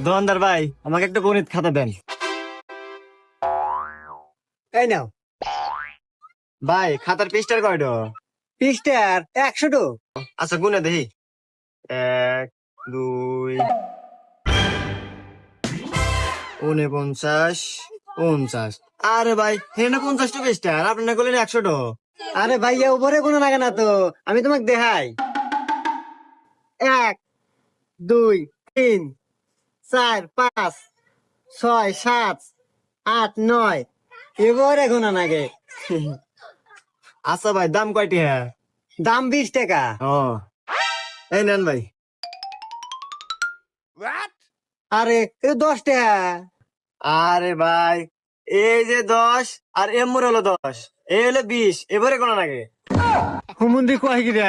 দোকানদার ভাই, আমাকে একটা গণিত খাতা দেন। এই নাও। ভাই, খাতার পৃষ্ঠার কয়টো? পৃষ্ঠার 100টো। আচ্ছা, গুনে দেখি। 1, 2, 49, 50। আরে ভাই, এখানে 50টা পৃষ্ঠা, আর আপনি না করলেন 100টো। আরে ভাইয়া, উপরে কোনো লাগে না তো, আমি তোমাকে দেখাই। 1, 2, 3, 4, 5, 6, 7, 8, 9, এবারে গোনা লাগে। আচ্ছা ভাই, দাম কয়টি? হ্যাঁ, দাম 20 টাকা। ও, এই নেন ভাই। আরে এ 10 টাকা। আরে ভাই, এই যে 10 আর এমর হলো 10, এই হলো 20, এবারে কোন লাগে? হুমুন্দি কয় কি রে?